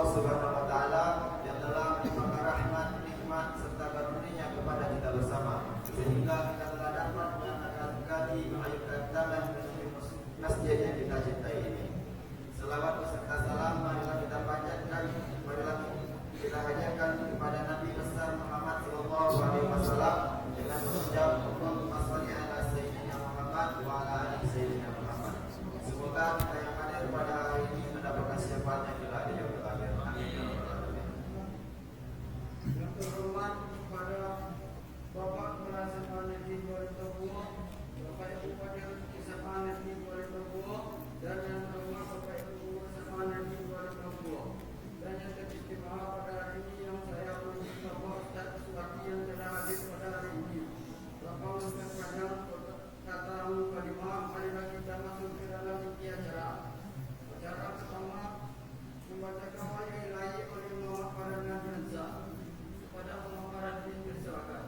Subhanahu wa taala yang telah melimpahkan rahmat, nikmat serta karunia kepada kita bersama, sehingga kita telah dapat mengangkat kaki, mengayunkan tangan menuju masjid yang kita cintai ini. Selawat beserta salam marilah kita panjatkan, marilah kita hadiahkan kepada Nabi besar Muhammad sallallahu alaihi wasallam dengan mengucap Allahumma shalli ala sayyidina Muhammad wa ala ali sayyidina Muhammad. Semoga kita yang hadir pada hari ini mendapatkan syafaatnya kelak di yaumil akhir. Amin ya rabbal alamin. Yang terhormat kepada Bapak Kepala Sekolah Negeri Kuala Lumpur, Bapak Ibu Wakil Sekolah Negeri Kuala Lumpur, dan yang terhormat Bapak Ibu Sekolah Negeri Kuala Lumpur. Dan yang teristimewa pada hari ini yang saya hormati Bapak Ustaz Suwati yang telah hadir pada hari ini. Bapak Ustaz panjang kata kalimah, marilah kita masuk ke dalam inti acara. Acara pertama membacakan wahyu ilahi oleh Muhammad Farhan Hamzah kepada pemaparan diri silakan.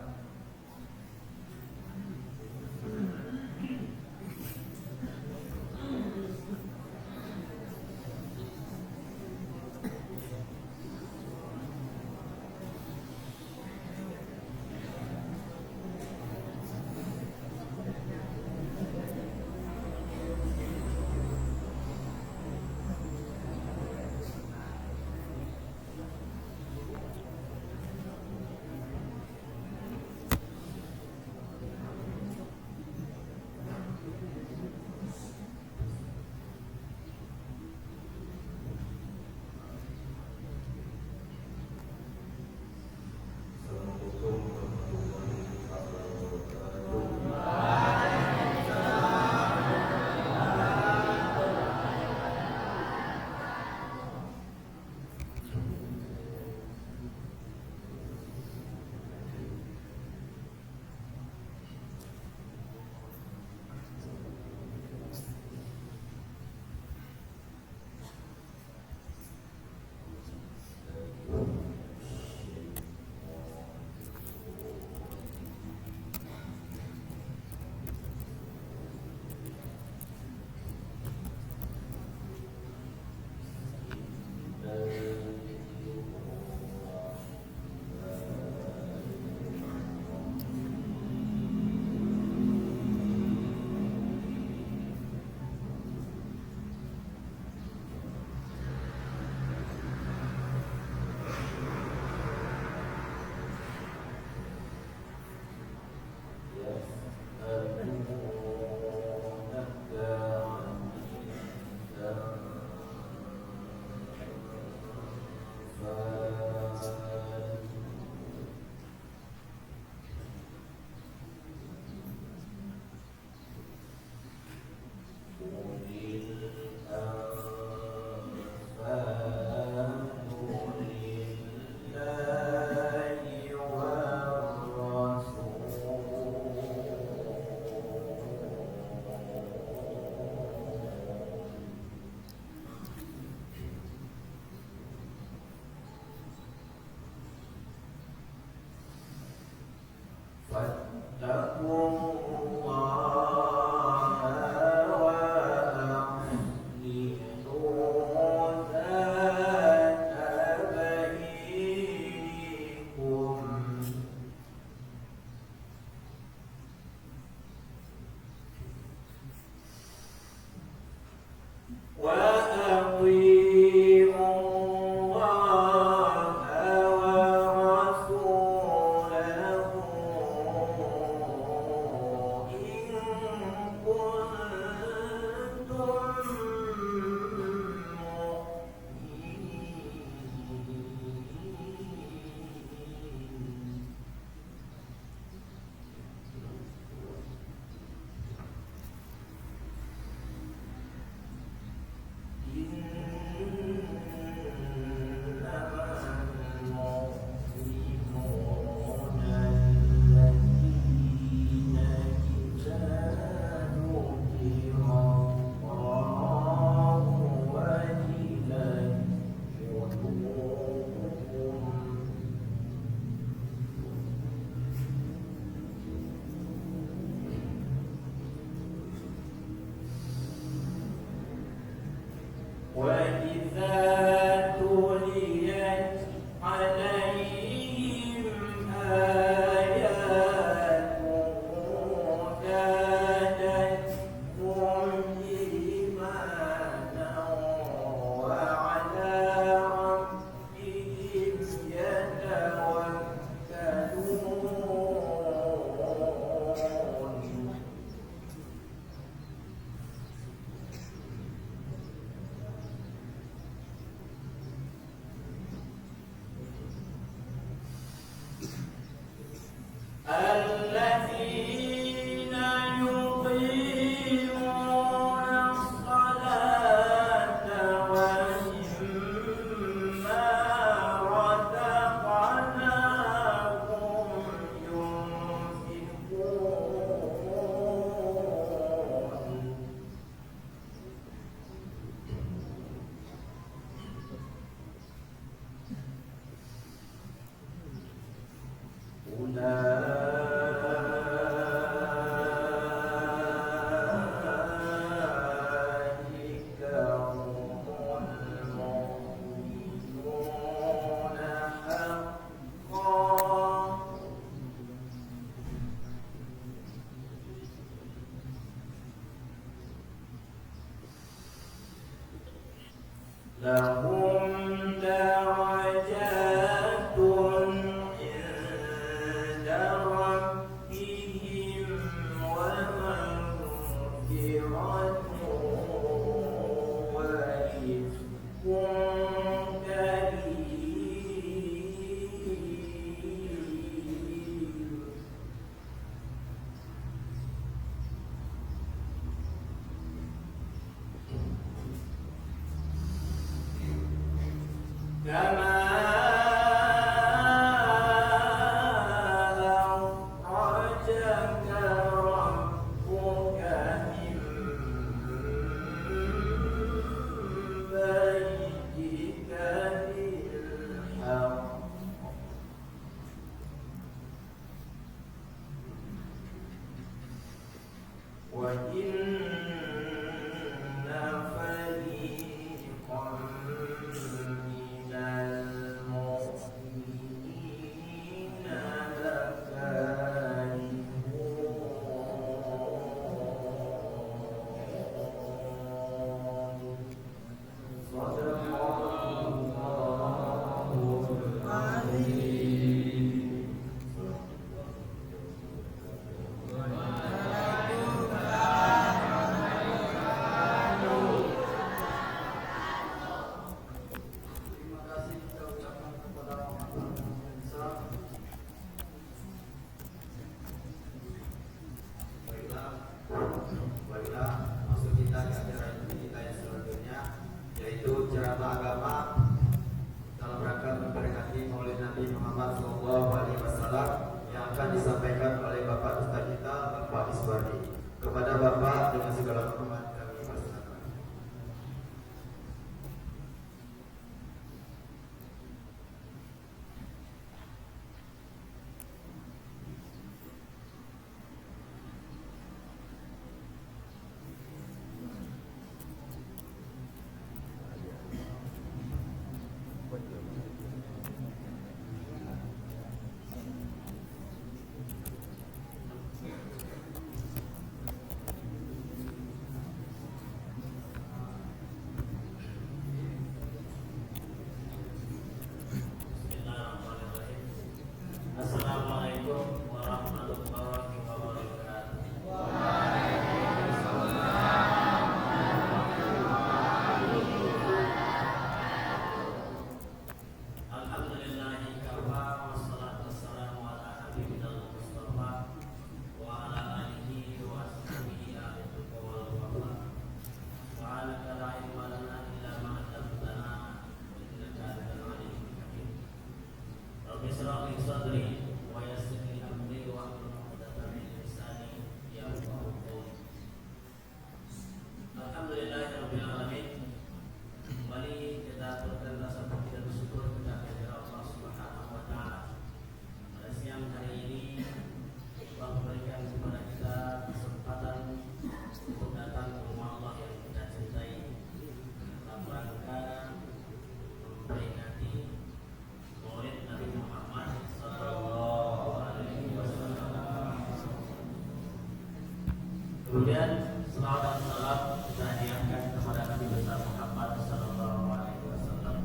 Kemudian selawat dan salam kita hadiahkan kepada Nabi besar Muhammad Sallallahu Alaihi Wasallam.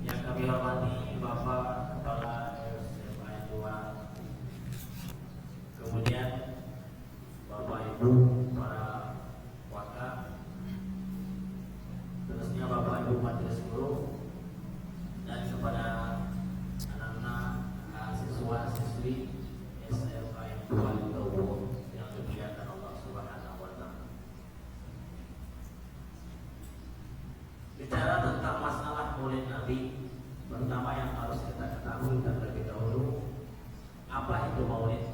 Yang kami hormati Bapak Kepala SMA 2, kemudian Bapak Ibu para wakil, terusnya Bapak Ibu majelis guru, dan kepada anak-anak siswa-siswi SMA 2 yang dimuliakan Allah Subhanahu wa Ta'ala. Bicara tentang masalah Maulid Nabi, pertama yang harus kita ketahui terlebih dahulu, apa itu Maulid?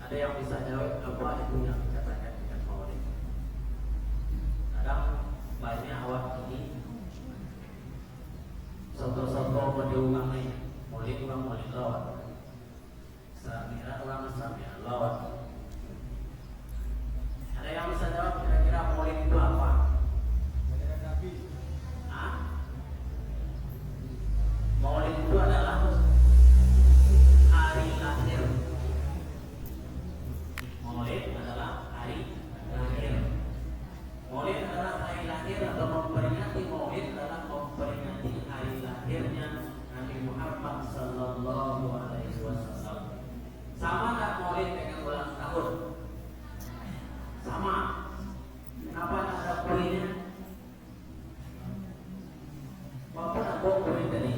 Ada yang bisa jawab apa itu yang dikatakan dengan Maulid? Kadang banyak awak ini soto-soto mendiulangi Maulid orang Maulid lawat, Samira orang Samira lawat. Ada yang bisa jawab kira-kira Maulid itu apa? Maulid itu adalah hari lahir. Maulid adalah lahir atau memperingati Maulid adalah memperingati hari lahirnya Nabi Muhammad Sallallahu Alaihi Wasallam. Sama nggak Maulid dengan ulang tahun? Sama. Kenapa ada kuenya? Bapak nak bawa kue tadi?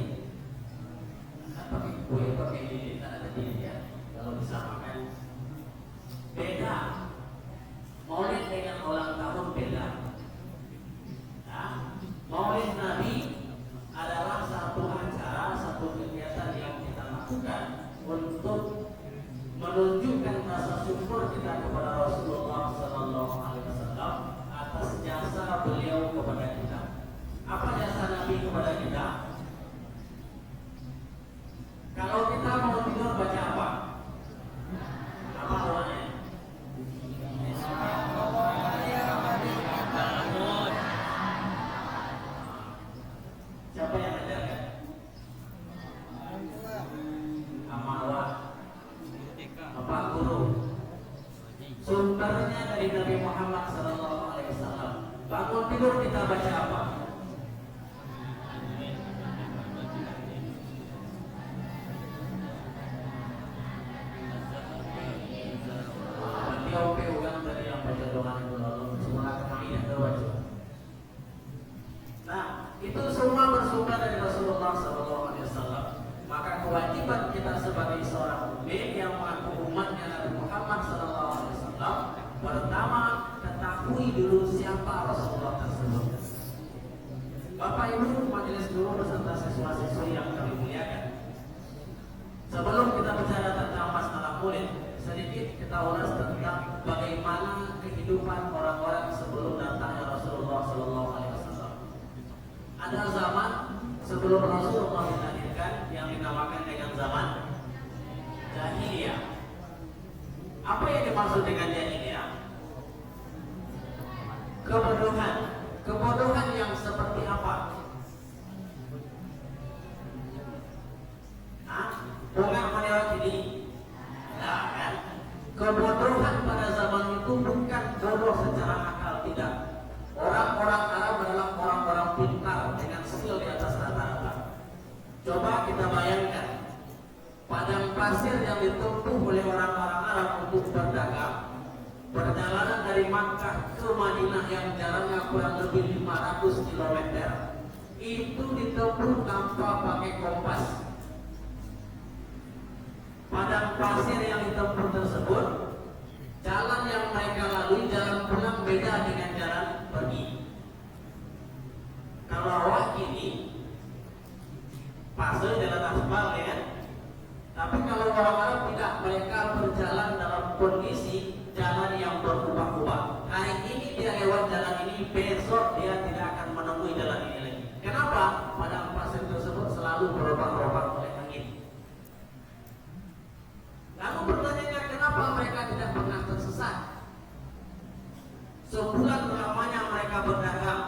Pakai kue, pakai ini, tak ada dia. Kalau disamakan, beda. Maulid dengan ulang tahun beda. Nah, Maulid Nabi adalah satu acara, satu kegiatan yang kita lakukan untuk menunjukkan rasa syukur kita kepada Rasulullah Sallallahu Alaihi Wasallam atas jasa beliau kepada kita. Apa jasa Nabi kepada kita? Kalau kita mau tidur baca apa? Apa doanya? Siapa yang ajarkan? Amalwah, Bapak Guru. Sumbernya dari Nabi Muhammad SAW. Bangun tidur kita baca apa? Nah, itu semua bersumber dari Rasulullah SAW. Maka kewajiban kita sebagai seorang mukmin yang mengaku umatnya Nabi Muhammad SAW, pertama ketahui dulu siapa Rasulullah tersebut. Bapak Ibu majelis guru beserta siswa-siswi yang kami muliakan, sebelum kita bicara tentang masalah Maulid, sedikit kita ulas tentang bagaimana kehidupan orang-orang sebelum datangnya Rasulullah SAW. Ada zaman sebelum Rasulullah dilahirkan yang dinamakan dengan zaman jahiliyah. Apa yang dimaksud dengan jahiliyah? Kebodohan. Kebodohan yang seperti apa? Bukan melewat ini. Nah, kan? Kebodohan pada zaman itu bukan bodoh secara akal, tidak. Orang-orang Arab adalah orang-orang pintar dengan skill di atas rata-rata. Coba kita bayangkan padang pasir yang ditempuh oleh orang-orang Arab untuk berdagang. Perjalanan dari Makkah ke Madinah yang jaraknya kurang lebih 500 km itu ditempuh tanpa pakai kompas. Padang pasir yang ditempuh tersebut, jalan yang mereka lalui, jalan pulang beda dengan jalan pergi. Kalau awak ini pasir jalan aspal, ya kan? Tapi kalau orang Arab tidak, mereka berjalan dalam kondisi jalan yang berubah-ubah. Hari ini dia lewat jalan ini, besok dia tidak akan menemui jalan ini lagi. Kenapa? Padang pasir tersebut selalu berubah-ubah oleh angin. Lalu pertanyaannya, kenapa mereka tidak pernah tersesat? Sebulan lamanya mereka berdagang.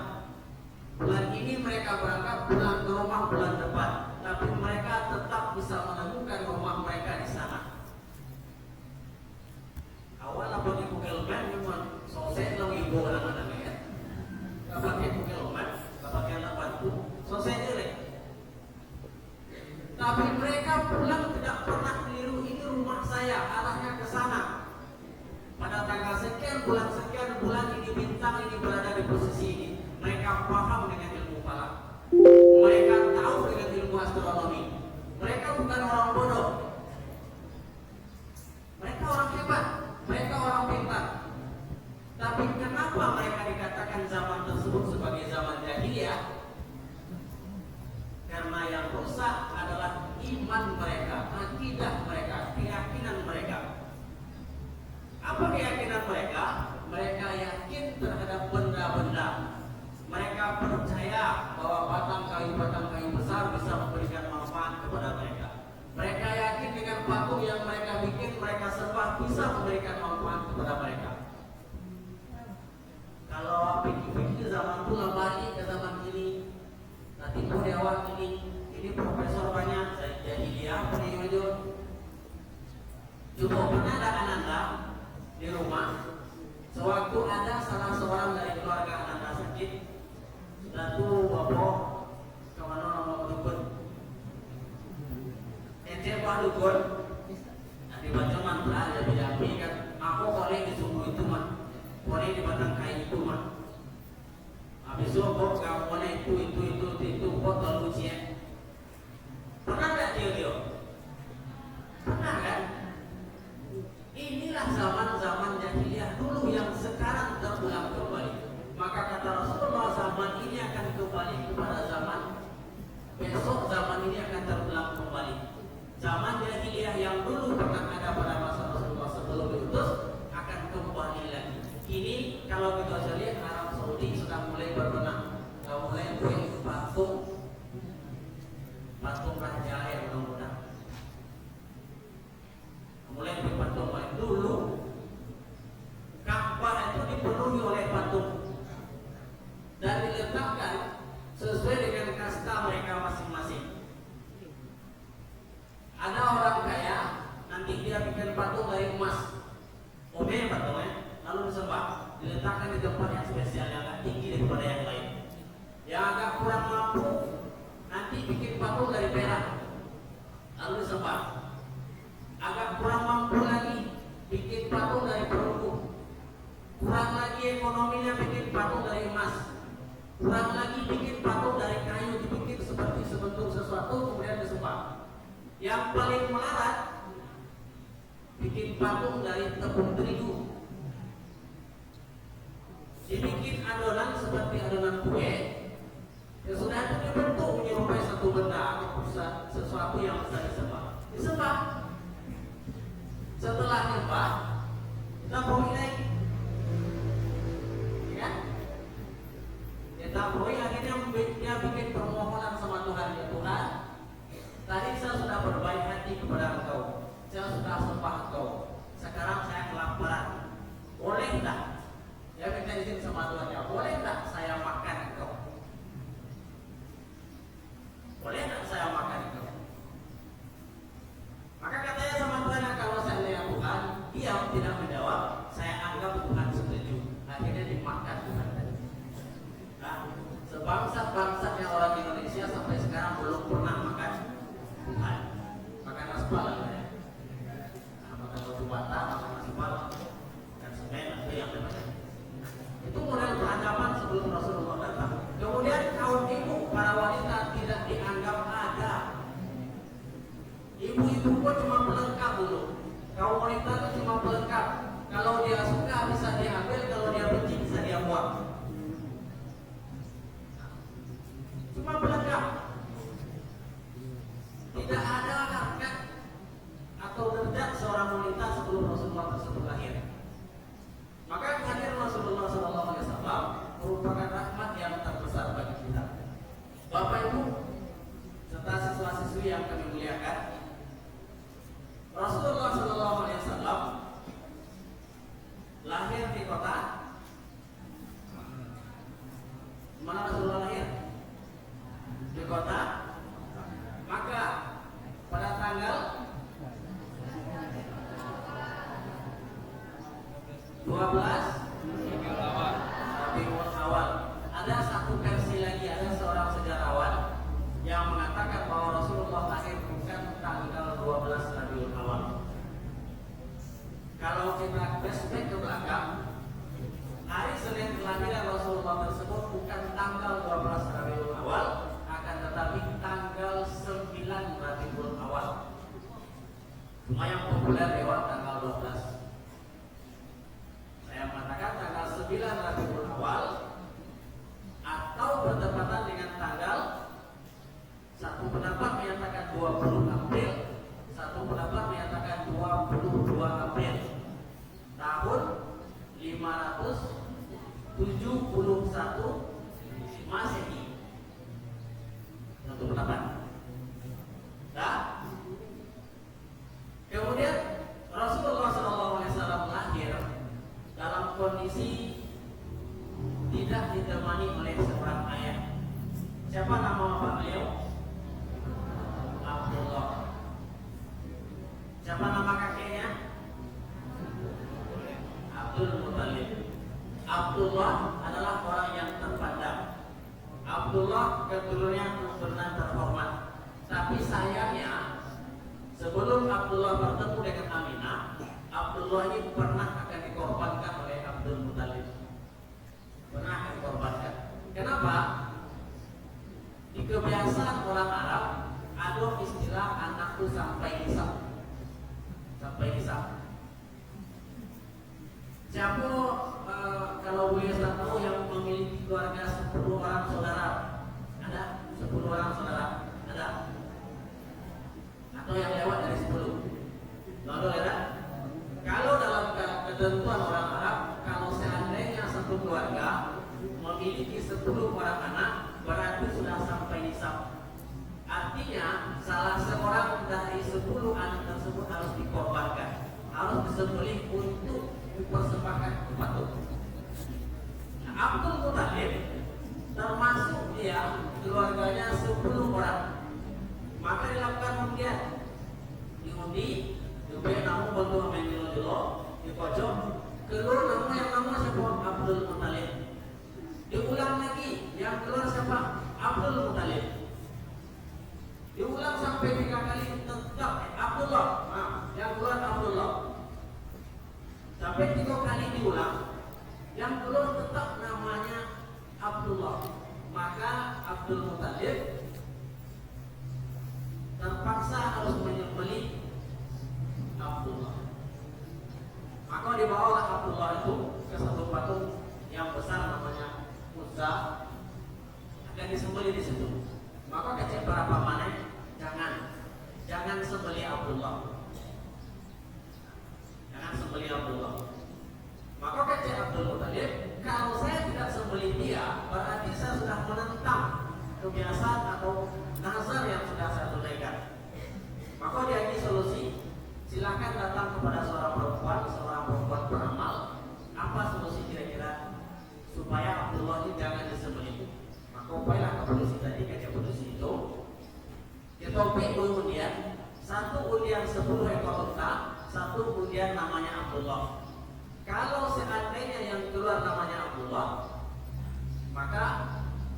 Bulan ini mereka berangkat, pulang ke rumah bulan depan. Tapi mereka tetap bisa menemukan rumah mereka di sana. Awal apa di Google Maps memang selesai lo ibu orang-orang ya. Gak pakai Google Maps, gak pakai alat bantu, selesai jelek. Tapi mereka pulang tidak pernah keliru, ini rumah saya, arahnya ke sana. Pada tanggal sekian, bulan ini bintang ini berada di posisi ini. Mereka paham dengan ilmu falak. Mereka tahu dengan ilmu astronomi. Mereka bukan orang bodoh. Mereka orang hebat. Mereka orang pintar. Tapi kenapa mereka dikatakan zaman tersebut sebagai zaman jahiliyah? Karena yang rusak adalah iman mereka, akidah mereka, keyakinan mereka. Apa keyakinan mereka? Mereka yakin terhadap benda-benda. Mereka percaya bahwa itu botol ujian. Pernah nggak dia? Pernah kan? Inilah zaman-zaman jahiliyah dulu yang sekarang terulang kembali. Maka kata Rasulullah, zaman ini akan kembali kepada zaman besok, zaman ini akan terulang kembali. Zaman jahiliyah yang dulu pernah ada pada masa Rasulullah sebelum diutus akan kembali lagi. Ini kalau kita lihat Arab Saudi sudah mulai berbenah, sudah mulai buat patung Raja yang mudah-mudahan. Mulai berpatung dulu Ka'bah itu dipenuhi oleh patung dan diletakkan sesuai dengan kasta mereka masing-masing. Ada orang kaya nanti dia bikin patung dari emas, patungnya, lalu disembah, diletakkan di tempat yang spesial yang agak tinggi daripada yang lain. Yang agak kurang mampu nanti bikin patung dari perak, lalu disembah. Agak kurang mampu lagi bikin patung dari perunggu, kurang lagi ekonominya bikin patung dari emas, kurang lagi bikin patung dari kayu, dibikin seperti sebentuk sesuatu kemudian disembah. Yang paling melarat bikin patung dari tepung terigu, dibikin adonan seperti adonan kue. Ya sudah itu dibentuk menyerupai satu benda atau sesuatu yang bisa disembah. Setelah nyembah, kita bawa lagi, ya? Kita bawa akhirnya dia bikin permohonan sama Tuhan. Ya Tuhan, tadi saya sudah berbaik hati kepada Engkau, saya sudah sembah Engkau. Sekarang saya kelaparan, boleh tak? Dia minta izin sama Tuhan, ya boleh tak saya makan Engkau? Boleh tak saya makan Engkau? Maka katanya sama Tuhan, kalau saya Tuhan diam tidak menjawab, saya anggap Tuhan setuju. Akhirnya dimakan Tuhan. Nah, sebangsa-bangsanya orang Indonesia sampai sekarang belum pernah makan Tuhan. Makan aspal ya. Nah, makan batu bata, makan aspal, dan semen itu yang namanya. Itu model peradaban sebelum Rasulullah datang. Kemudian kaum ibu, para wanita tidak dianggap ada. Ibu-ibu pun cuma pelengkap dulu. Kaum wanita itu cuma pelengkap. Kalau dia suka bisa diambil, kalau dia benci bisa dia buang. Cuma pelengkap. Tidak ada harkat atau derajat seorang wanita sebelum Rasulullah tersebut lahir. Maka kehadiran Rasulullah SAW merupakan rahmat yang terbesar bagi kita. Bapak Ibu serta siswa-siswi yang kami muliakan, Rasulullah SAW lahir di kota mana? Rasulullah lahir di kota Makkah pada tanggal 12 Rabiul Awal. Ada satu versi lagi, ada seorang sejarawan yang mengatakan bahwa Rasulullah lahir bukan tanggal 12 Rabiul Awal. Kalau kita flashback ke belakang, hari Senin kelahiran Rasulullah tersebut bukan tanggal 12 Rabiul Awal, akan tetapi tanggal 9 Rabiul Awal. Cuma yang populer lewat tanggal 12. Saya mengatakan tanggal 9 Rabiul Awal atau bertepatan dengan tanggal, satu pendapat menyatakan 20 April, satu pendapat menyatakan 22 April tahun 571 Masehi. Satu pendapat. Nah, kemudian Rasulullah SAW lahir dalam kondisi tidak ditemani oleh seorang ayah. Siapa nama bapak beliau? Abdullah. Siapa nama kakeknya? Abdul Muttalib. Abdullah adalah orang yang terpandang. Abdullah keturunannya keturunan terhormat. Tapi sayangnya sebelum Abdullah bertemu dengan Aminah, Abdullah ini pernah akan dikorbankan oleh Abdul Muttalib. Pernah akan dikorbankan. Kenapa? Di kebiasaan orang Arab ada istilah anak tuh sampai nisab. Sampai nisab. Siapa kalau boleh tahu yang memiliki keluarga 10 orang saudara? Ada 10 orang saudara? Ada? Atau yang lewat dari 10? Lalu ada? Kalau dalam ketentuan orang Arab, kalau seandainya satu keluarga memiliki 10 orang anak, berarti sudah sampai nisab. Artinya salah seorang dari 10 anak tersebut harus dikorbankan, harus disembelih untuk dipersembahkan patut. Nah, Abdul Muthalib termasuk dia keluarganya 10 orang. Maka dilakukan undian, diundi, supaya namu bantu ambil dulu, di pojok keluar nama yang nama siapa? Abdul Muthalib. Diulang lagi, yang keluar siapa? Abdul Muthalib. Diulang sampai 3 kali tetap Abdullah. Nah, yang keluar Abdullah. Sampai 3 kali diulang, yang keluar tetap namanya Abdullah. Maka Abdul Muthalib terpaksa harus menyembelih Abdullah. Maka dibawalah Abdullah itu ke satu patung yang besar namanya Uzza, akan disembelih di situ. Maka kecil berapa mana? Jangan sembelih Abdullah. Jangan sembelih Abdullah. Maka kecil Abdul Muthalib, kalau saya tidak sembelih dia, berarti saya sudah menentang kebiasaan atau nazar yang sudah saya tunaikan. Maka dia ini solusi. Silakan datang kepada seorang perempuan beramal. Apa solusi kira-kira supaya Abdullah ini jangan disembelih? Maka upayalah ke polisi tadi, ke polisi itu. Dia topik 2 undian, 1 undian 10 ekor unta, 1 undian namanya Abdullah. Kalau seandainya yang keluar namanya Abdullah, maka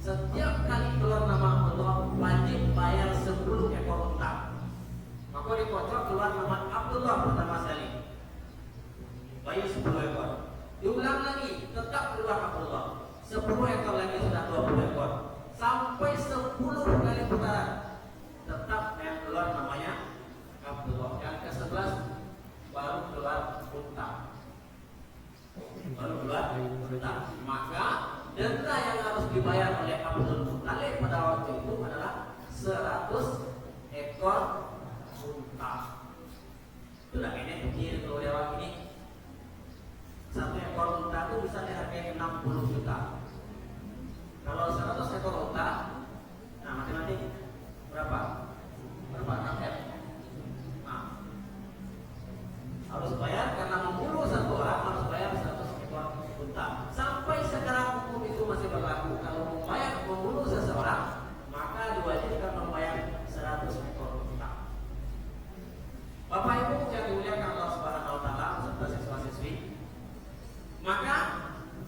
setiap kali keluar nama Abdullah wajib bayar 10 ekor unta. Maka dikocok keluar nama Abdullah pertama sekali, bayar 10 ekor. Diulang lagi, tetap keluar Abdullah, 10 ekor lagi sudah 20 ekor, sampai 10 kali putaran tetap yang keluar namanya Abdullah. Yang ke-11 baru keluar unta. Maka denda yang harus dibayar oleh Abdul Muthalib pada waktu itu adalah 100 ekor unta. Sudah ini kecil kalau lewat ini, 1 ekor unta itu bisa dihargai 60 juta. Kalau 100 ekor unta, nah matematik berapa? 6 M. Nah, harus bayar karena membunuh 1 orang harus bayar 100 ekor unta. Sampai sekarang hukum itu masih berlaku. Kalau membunuh seseorang, maka diwajibkan membayar 100 ekor unta. Bapak Ibu yang dimuliakan Allah Subhanahu wa taala serta siswa-siswi, maka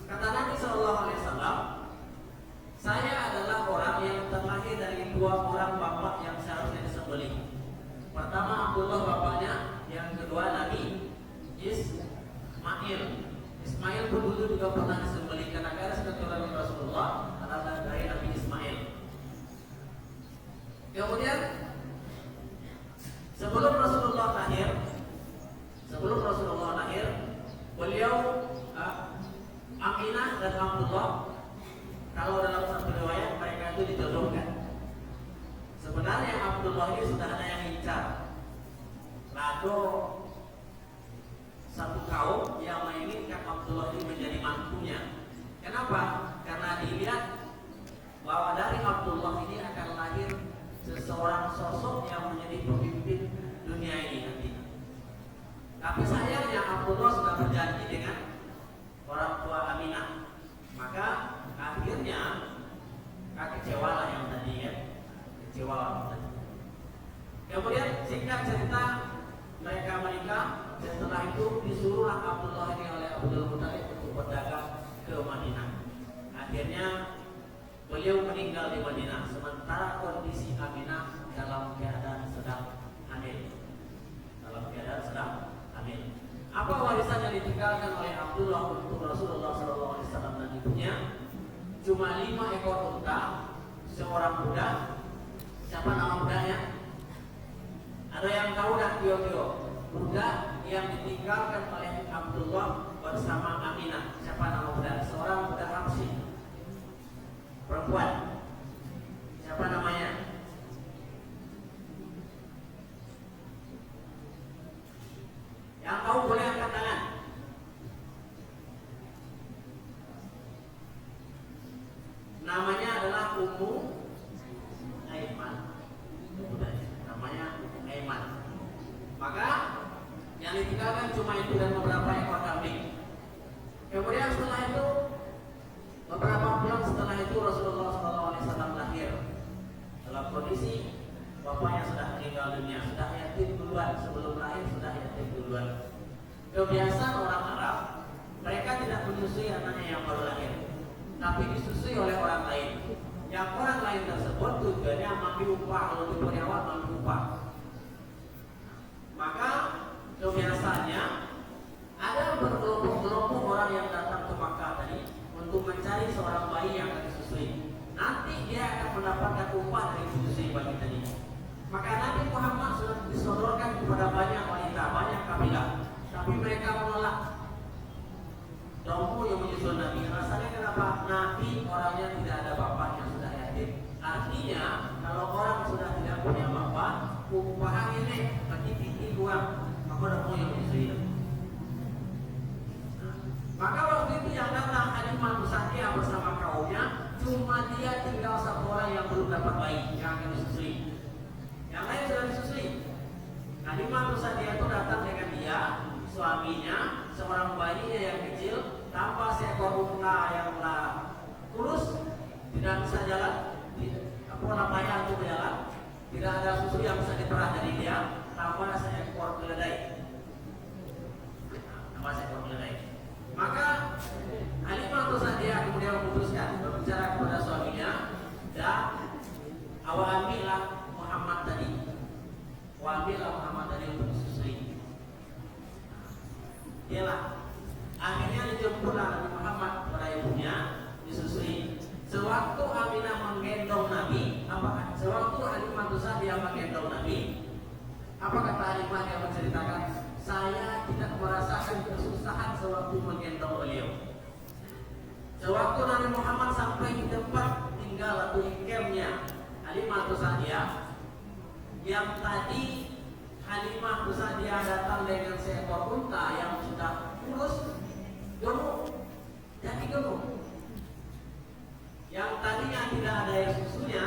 kata Nabi sallallahu alaihi wasallam, saya adalah orang yang terlahir dari 2 orang bapak yang seharusnya disembelih. Pertama Abdullah bapaknya, yang kedua Nabi Ismail. Ismail pun dulu juga pernah disembelih karena garis keturunan Rasulullah adalah dari Nabi Ismail. Kemudian sebelum Rasulullah lahir, beliau Aminah dan Abdullah, kalau dalam satu riwayat mereka itu dijodohkan. Sebenarnya Abdullah ini sudah ada yang incar. Lalu satu kaum yang menginginkan Abdullah ini menjadi mantunya. Kenapa? Karena dilihat bahwa dari Abdullah ini akan lahir seseorang sosok yang menjadi pemimpin dunia ini nanti. Tapi sayangnya Abdullah sudah berjanji dengan orang tua Aminah. Maka akhirnya kecewalah yang tadi ya. Kemudian singkat cerita, mereka menikah. Setelah itu disuruhlah Abdullah ini oleh Abdul Muthalib untuk berdagang ke Madinah. Akhirnya beliau meninggal di Madinah, sementara kondisi Aminah dalam keadaan sedang hamil. Apa warisan yang ditinggalkan oleh Abdullah untuk Rasulullah SAW dan ibunya? Cuma 5 ekor unta, seorang budak. Siapa nama budaknya? Ada yang tahu dan Tio? Budak yang ditinggalkan oleh Abdullah bersama Aminah. Siapa nama budak? Seorang budak Habsyi, perempuan. Siapa namanya? Yang tahu boleh angkat tangan. Namanya adalah Ummu Aiman. Namanya Ummu Aiman. Maka yang ditinggalkan cuma itu dan beberapa ekor kambing. Kemudian setelah itu, beberapa bulan setelah itu Rasulullah SAW lahir dalam kondisi bapaknya sudah meninggal dunia, sudah yatim duluan, sebelum lahir sudah yatim duluan. Kebiasaan orang Arab, mereka tidak menyusui anaknya yang baru lahir, tapi disusui oleh orang lain. Yang orang lain tersebut tujuannya ambil upah, kalau diberi awal ambil upah. Maka kebiasaannya ada berkelompok-kelompok orang yang datang ke Makkah tadi untuk mencari seorang bayi yang akan disusui. Nanti dia akan mendapatkan upah dari disusui bayi tadi. Maka Nabi Muhammad sudah disodorkan kepada banyak wanita, banyak kabilah, tapi mereka menolak. Dompu yang menyusul Nabi. Rasanya kenapa? Nabi orangnya tidak ada bapaknya, sudah yatim. Artinya kalau orang sudah tidak punya bapak, upah ini bagi tinggi kurang. Maka dompu yang menyusul. Maka waktu itu yang datang Halimah Sa'diyah bersama kaumnya, cuma dia tinggal satu orang yang belum dapat bayi yang akan disusui. Yang lain sudah disusui. Halimah Sa'diyah itu datang dengan dia, suaminya, seorang bayinya yang kecil, tanpa seekor unta yang kurus, tidak bisa jalan, payah untuk berjalan, tidak ada susu yang bisa diperah dari dia, tanpa seekor keledai. Tanpa seekor keledai. Maka Halimah Sa'diyah kemudian memutuskan berbicara kepada suaminya, dan ambillah Muhammad tadi untuk disusui. Ialah akhirnya dijemputlah Nabi Muhammad kepada ibunya disusui. Sewaktu Aminah menggendong Nabi, sewaktu Halimah Sa'diyah menggendong Nabi, apa kata Halimah? Dia menceritakan, saya tidak merasakan kesusahan sewaktu menggendong beliau. Sewaktu Nabi Muhammad sampai di tempat tinggal atau campnya Halimah Sa'diyah, yang tadi Halimah Sa'diyah datang dengan seekor unta yang sudah kurus, gemuk, jadi gemuk. Yang tadinya tidak ada air susunya,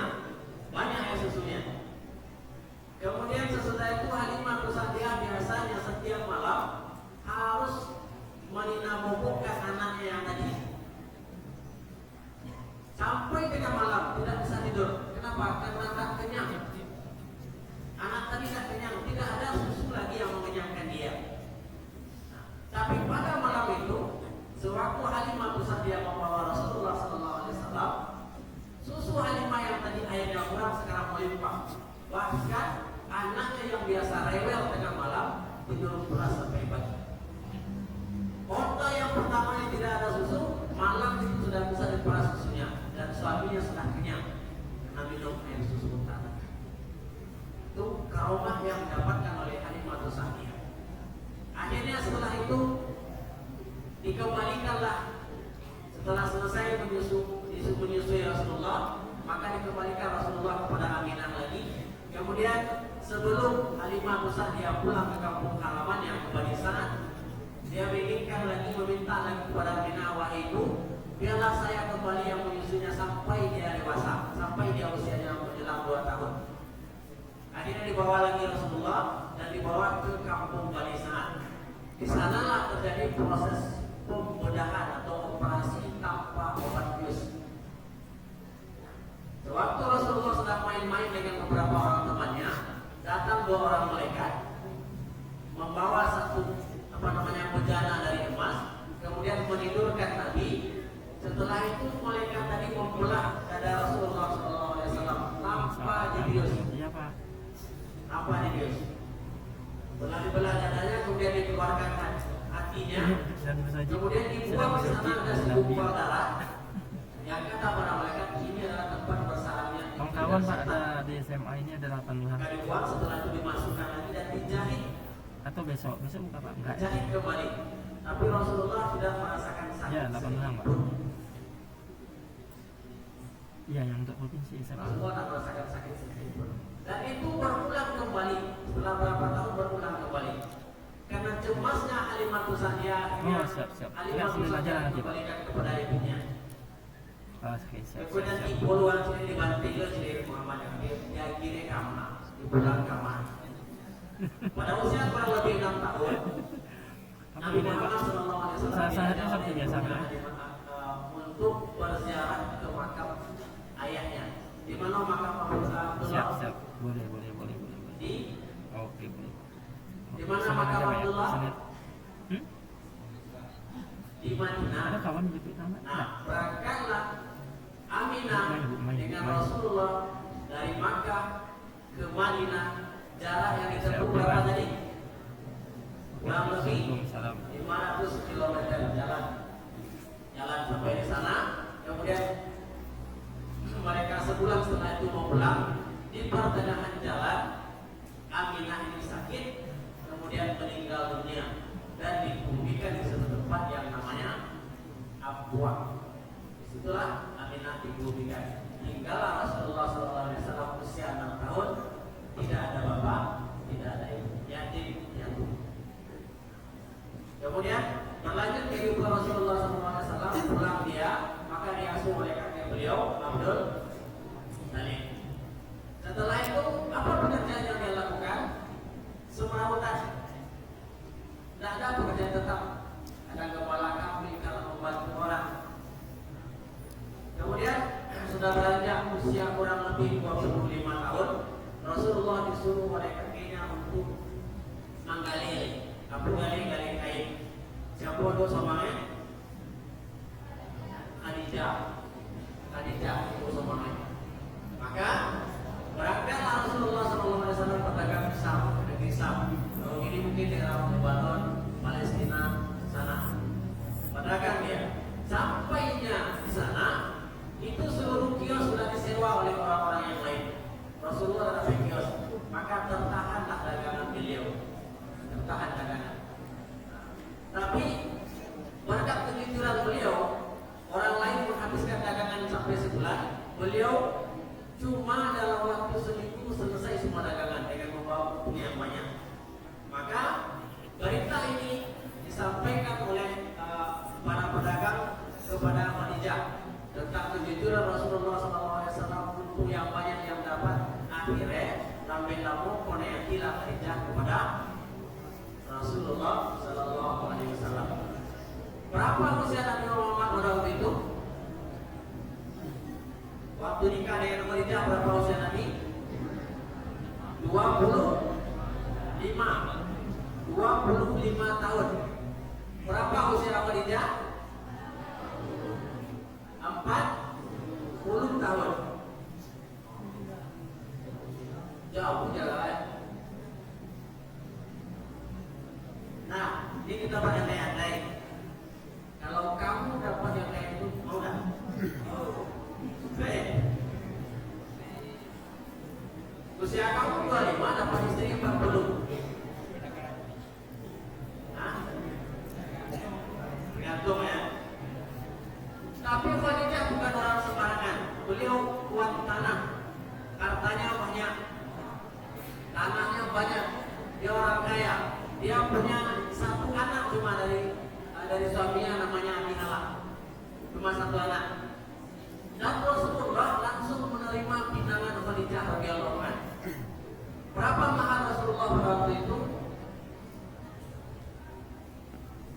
banyak air susunya. Kemudian sesudah itu Halimah Sa'diyah biasanya setiap malam harus meninabobokan anaknya yang tadi. Sampai tengah malam tidak bisa tidur. Kenapa? Karena tak kenyang. Anak tadi tak kenyang, tidak ada susu lagi yang mengenyangkan dia. Tapi pada malam itu, sewaktu Halimah Sa'diyah membawa Rasulullah SAW, susu Halimah yang tadi airnya kurang sekarang melimpah. Bahkan anaknya yang biasa rewel tengah malam tidur beras sampai pagi. Onta yang pertamanya tidak ada susu, malam itu sudah bisa diperas susunya, dan suaminya sudah kenyang karena minum air susu unta. Itu karomah yang didapatkan oleh Halimah Sa'diyah. Akhirnya setelah itu dikembalikanlah, setelah selesai menyusui Rasulullah, maka dikembalikan Rasulullah kepada Aminah lagi. Kemudian sebelum Halimah Sa'diyah pulang ke kampung halamannya ke Bani Sa'ad, dia meminta lagi kepada Aminah, wahai ibu, biarlah saya kembali yang menyusuinya sampai dia dewasa, sampai dia usianya menjelang 2 tahun. Akhirnya dibawa lagi Rasulullah dan dibawa ke kampung Bani Sa'ad. Di sanalah terjadi proses pembedahan atau operasi tanpa obat bius. Sewaktu Rasulullah sedang main-main dengan beberapa orang temannya, datang 2 orang malaikat membawa satu bejana dari emas, kemudian menidurkan Nabi. Setelah itu malaikat tadi membelah dada Rasulullah SAW tanpa dibius. Tanpa dibius. Belah dadanya, kemudian dikeluarkan hatinya, kemudian dibuang. Di sana ada segumpal darah. Yang kata para malaikat, ini adalah tempat bersarangnya bulan Pak, ada di SMA ini ada 8 bulan. Kali uang setelah itu dimasukkan lagi dan dijahit. Atau besok buka Pak? Enggak. Dijahit kembali. Tapi Rasulullah tidak merasakan sakit. Ya, 8 bulan Pak. sedikitpun. Iya, yang untuk provinsi SMA. Rasulullah tidak merasakan sakit sedikitpun. Dan itu berulang kembali setelah berapa tahun berulang kembali. Karena cemasnya Halimatus Sa'diyah, Oh, siap. Enggak, sini aja nanti Pak. dikembalikan kepada ibunya. Oh, oke, siap. Kemudian ibu luar sini dibanting lo jadi Muhammad yang dia kiri kamar, di pulang kamar. Pada usia kurang lebih 6 tahun, Apa Nabi ini Pak? Muhammad SAW Saatnya seperti biasa Pak. untuk berziarah ke makam ayahnya. Di mana makam Abdullah? Siap. Boleh. Di Oke, boleh. Di mana Senang makam aja, Pak, ya. Abdullah? Senang. Di Madinah. Ada kawan di Tama? Nah, berangkatlah Aminah Main. dengan Rasulullah dari Makkah ke Madinah. Jarak yang ditempuh berapa tadi? Kurang lebih 500 km jalan sampai di sana. Kemudian mereka sebulan setelah itu mau pulang. Di pertengahan jalan Aminah ini sakit, kemudian meninggal dunia dan dikuburkan di satu tempat yang namanya Abwa. Disitulah Aminah dikuburkan. Tinggallah Rasulullah SAW usia 6 tahun, tidak ada bapak, tidak ada ibu, yatim piatu. Kemudian berlanjut kehidupan Rasulullah SAW, pulang dia, maka diasuh oleh kakek beliau Abdul Talib. Setelah itu apa pekerjaan yang dia lakukan? Semerawutan. Tidak ada pekerjaan tetap. Ada kepala kambing kalau membantu orang. Kemudian sudah beranjak usia kurang lebih 25 tahun, Rasulullah disuruh oleh kakeknya untuk menggali. Apa gali kain. Siapa itu somangnya? Khadijah itu somangnya. Maka berangkatlah Rasulullah SAW berdagang di negeri Syam. Kalau ini mungkin di daerah Lebanon, Palestina, sana. Berdagang dia. Sampainya di sana, itu seluruh kios sudah disewa oleh orang-orang yang lain. Rasulullah ada kios, maka tertahanlah dagangan beliau. Tertahan dagangan. Tapi berkat kejujuran beliau, orang lain menghabiskan dagangan sampai sebulan. Beliau cuma dalam waktu seminggu selesai semua dagangan dengan membawa uang yang banyak. Maka berita ini disampaikan oleh para pedagang kepada Khadijah tentang kejujuran Rasulullah SAW, untung yang banyak yang dapat. Akhirnya lambe lamu koneakilah Khadijah kepada Rasulullah SAW. Berapa usia Nabi Muhammad pada waktu itu? Waktu nikah dengan Khadijah berapa usia Nabi? 25 tahun. Berapa usia Khadijah? 40 tahun. Jauh jalan. Nah, ini kita berandai-andai. Kalau kamu dapat yang kayak itu, mau nggak? Baik. Usia kamu 25, dapat istri 40. Hah? Gantung ya. Tapi Khadijah bukan orang sembarangan. Beliau kuat tanah, hartanya banyak, tanahnya banyak. Dia orang kaya. Dia punya satu anak cuma dari suaminya namanya Aminah. Cuma satu anak. Dan Rasulullah langsung menerima pinangan Khadijah radhiyallahu anha. Berapa mahar Rasulullah pada waktu itu?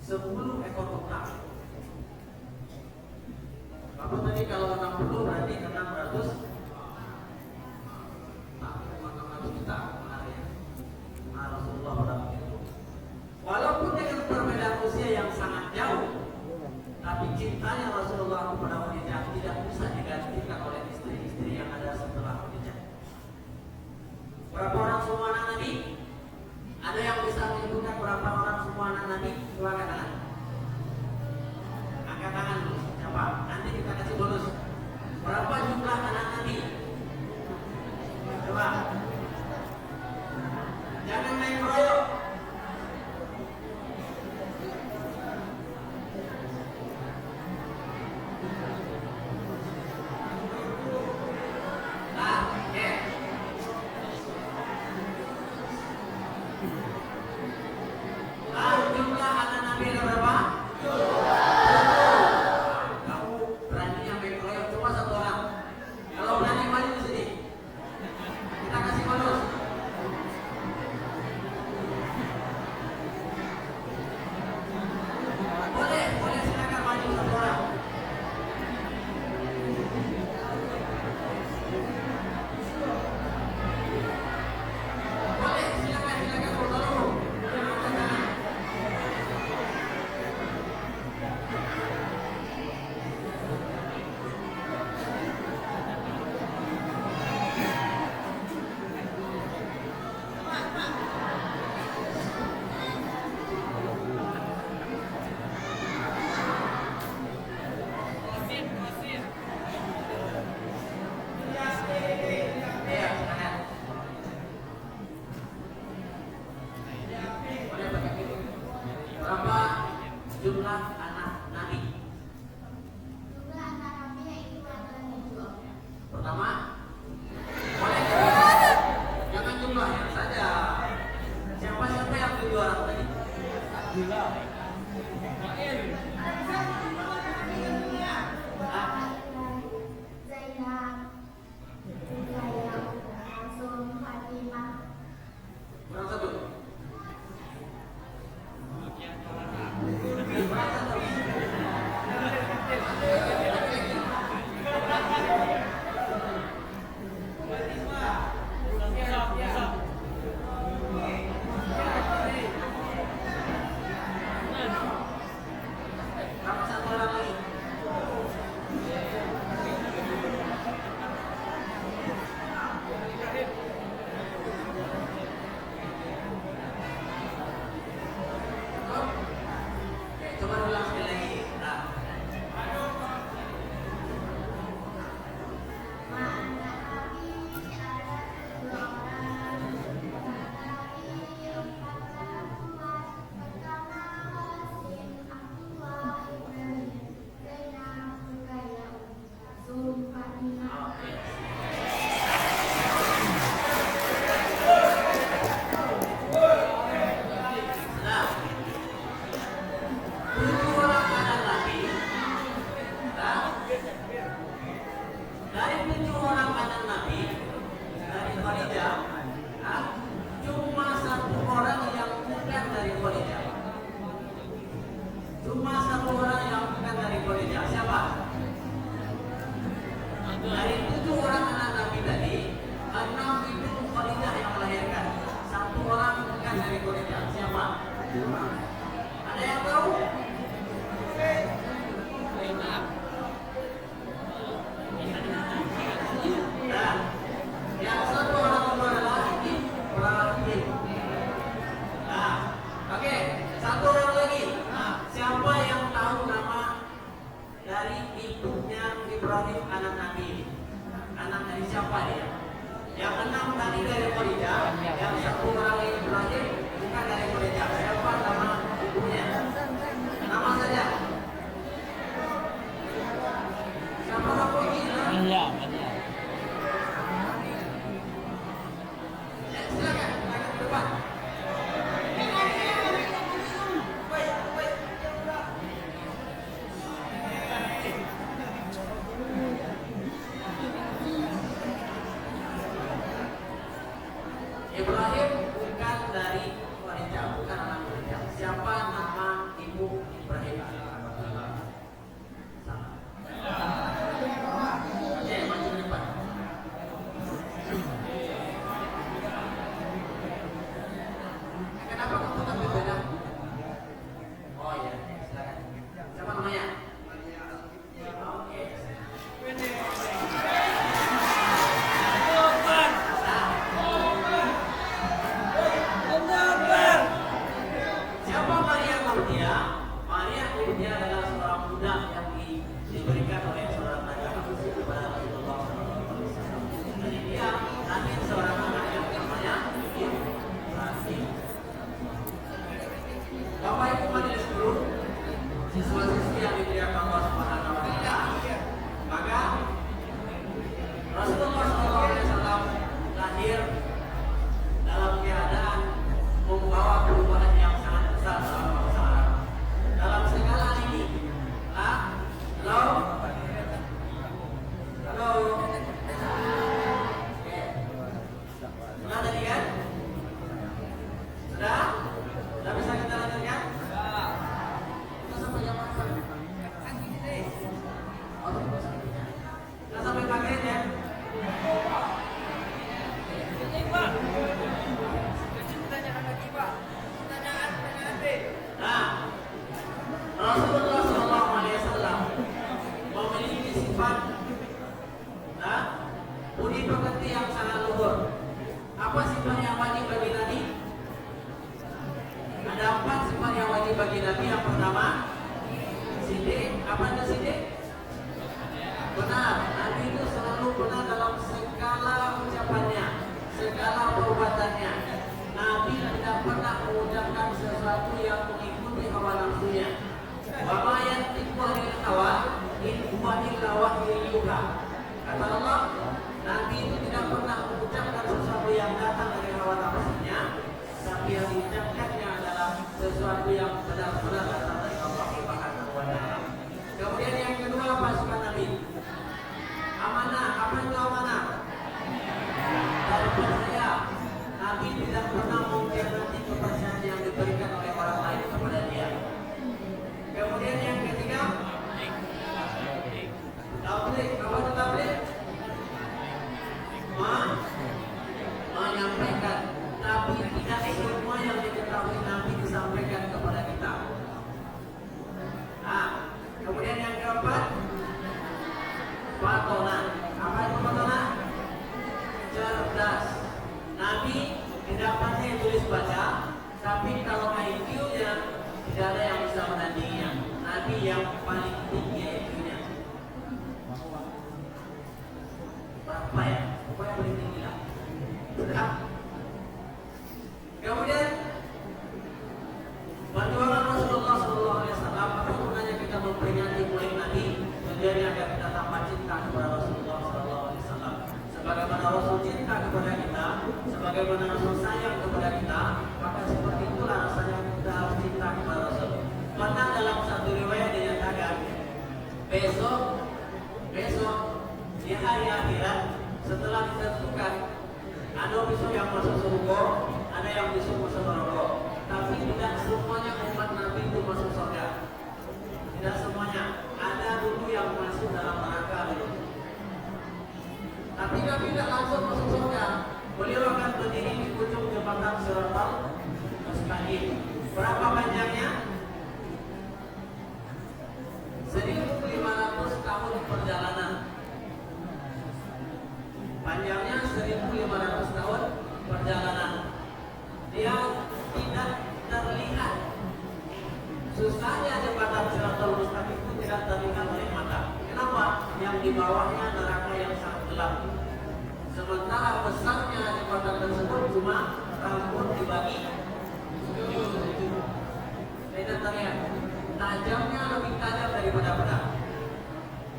10 ekor unta. Apa tadi kalau 60 berarti 600? Nah, 600 juta maharnya. Mahar Rasulullah pada waktu itu. Walaupun dengan perbedaan usia yang sangat jauh, tapi cintanya Rasulullah kepada Khadijah tidak bisa digantikan oleh istri-istri yang ada setelah Khadijah. Berapa orang semua anak Nabi? Ada Khadijah, cuma satu orang yang bukan dari Khadijah. Cuma satu orang yang bukan dari Khadijah. Siapa? Dari 7 orang anak Nabi tadi, 6 itu Khadijah yang melahirkan. Satu orang bukan dari Khadijah. Siapa? Ada yang tahu? Nah, yang satu orang itu adalah orang Hakim. Nah, oke, satu orang lagi. Nah, siapa yang tahu nama dari ibunya Ibrahim anak Nabi? Anak dari siapa dia? Yang 6 tadi dari Khadijah, yang satu orang Ibrahim bukan dari Khadijah. Siapa nama ibunya? Nama saja. Siapa nama ibunya? Maryam. Silakan, silakan ke depan. Ibrahim bukan dari Khadijah, bukan anak Khadijah. Siapa nama ibu Ibrahim? Sama. Oke, maju ke depan. Kenapa kamu tak berbeda? Oh iya, silakan. Siapa namanya? Oke. Siapa Maria Mutia? Maria Mutia adalah seorang budak yang diberikan oleh seorang raja kepada Rasulullah SAW. Jadi dia lahir seorang anak yang namanya Ibrahim. Bapak Ibu majelis guru, siswa-siswi yang dimuliakan Allah Subhanahu wa Ta'ala, maka Rasulullah SAW lahir dalam keadaan membawa perubahan yang sangat besar dalam bangsa Arab. Dalam segala ini, halo, sudah tadi kan? Sudah? Sudah bisa kita lanjutkan? Kita sampai jam berapa? Kita sampai maghrib ya? Nah, Rasulullah SAW memiliki sifat budi pekerti yang sangat luhur. Apa sifat yang wajib bagi Nabi? Ada 4 sifat yang wajib bagi Nabi. Yang pertama, sidik. Apa itu sidik? Benar. Nabi itu selalu benar dalam segala ucapannya, segala perbuatannya. Nabi tidak pernah mengucapkan sesuatu yang mengikuti hawa nafsunya. Wa ma yantiqu anil hawa in huwa illa wahyun yuha. Kata Allah, Nabi itu tidak pernah mengucapkan sesuatu yang datang dari hawa nafsunya, tapi yang diucapkannya adalah sesuatu yang benar-benar datang dari Allah Subhanahu wa Ta'ala. Kemudian yang kedua, apa sifat Nabi? Amanah. Apa itu amanah? Dari percaya. Nabi tidak pernah mengkhianati kepercayaan yang diberikan oleh orang lain kepada dia. Kemudian yang ketiga, tabligh. Apa itu tabligh? Menyampaikan. Tapi tidak semua yang diketahui Nabi disampaikan kepada kita. Nah, kemudian yang keempat, patona. Apa itu patona? Cerdas. Nabi tidak pandai tulis baca, tapi kalau IQ-nya tidak ada yang bisa menandinginya. Nabi yang paling tinggi IQ-nya. Berapa ya? Pokoknya paling tinggi lah. Sudah. Kemudian perjuangan Rasulullah SAW. Apa gunanya kita memperingati mulai Nabi? Tujuannya agar kita tambah cinta kepada Rasulullah SAW. Sebagaimana Rasul cinta kepada kita, sebagaimana Rasul sayang kepada kita, maka seperti itulah rasanya kita harus cinta kepada Rasul. Karena dalam satu riwayat dinyatakan besok di hari akhirat setelah ditentukan Ada besok yang masuk surga, ada yang besok masuk neraka. Tapi tidak semuanya umat Nabi itu masuk surga. Tidak semuanya. Ada dulu yang masuk dalam neraka dulu. Tapi Nabi tidak langsung masuk surga. Beliau akan berdiri di ujung jembatan Siratal Mustaqim. Berapa panjangnya? 1.500 tahun perjalanan. Panjangnya 1.500 tahun perjalanan. Dia tidak terlihat. Susahnya jembatan Siratal Mustaqim itu tidak terlihat oleh mata. Kenapa? Yang di bawahnya neraka yang sangat gelap. Sementara besarnya jembatan tersebut cuma rambut dibagi. Tidak terlihat. Tajamnya lebih tajam daripada pedang.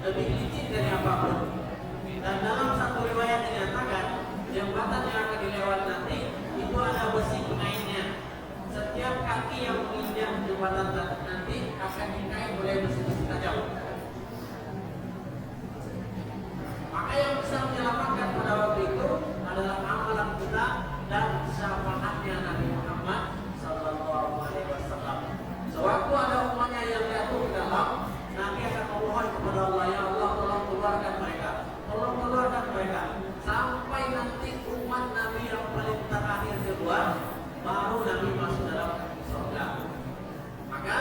Lebih licin dari apapun. Dan dalam satu riwayat dinyatakan jembatan yang akan dilewati nanti itu ada besi pengaitnya. Setiap kaki yang menginjak jembatan nanti akan dikait oleh besi-besi tajam. Maka yang bisa menyelamatkan pada waktu itu adalah amalan kita dan syafaatnya Nabi Muhammad Sallallahu Alaihi Wasallam. Sewaktu ada umatnya yang jatuh ke dalam, Nabi akan memohon kepada Allah, ya Allah tolong keluarkan mereka, tolong keluarkan mereka, sampai nanti umat Nabi yang paling terakhir keluar, baru Nabi masuk dalam surga. Maka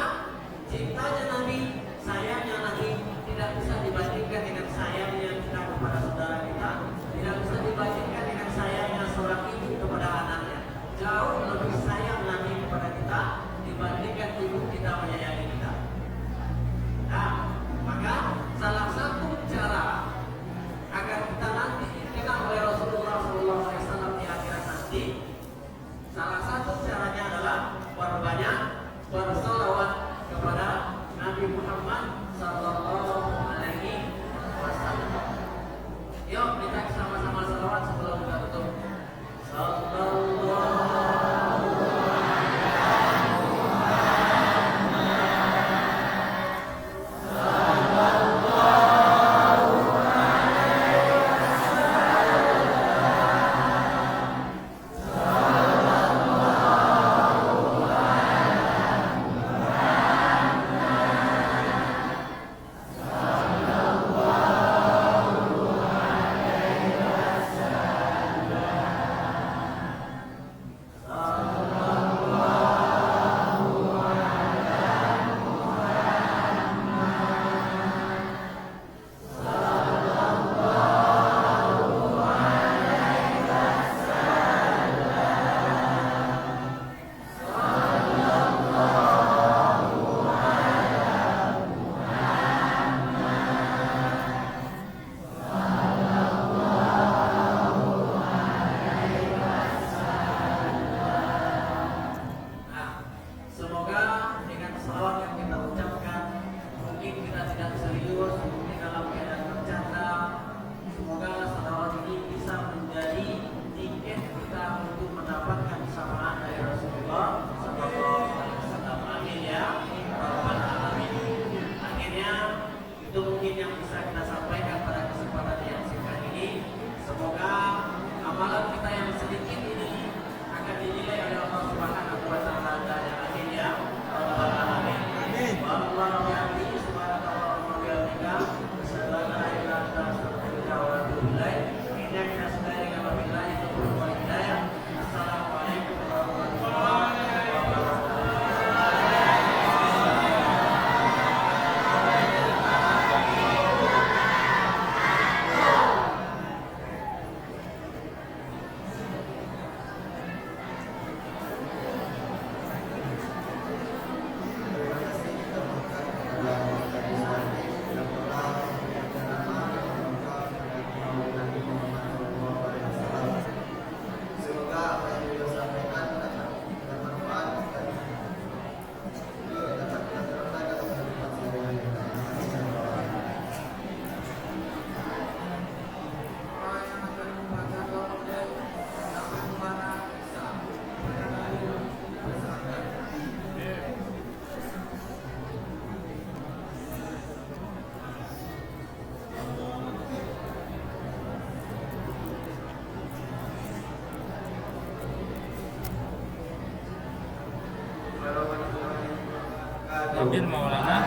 Nabil Maulana.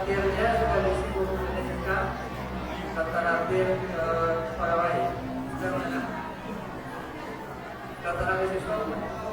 Akhirnya sudah disebut menunjukkan terakhir para wahid. Kata Nabi Siswa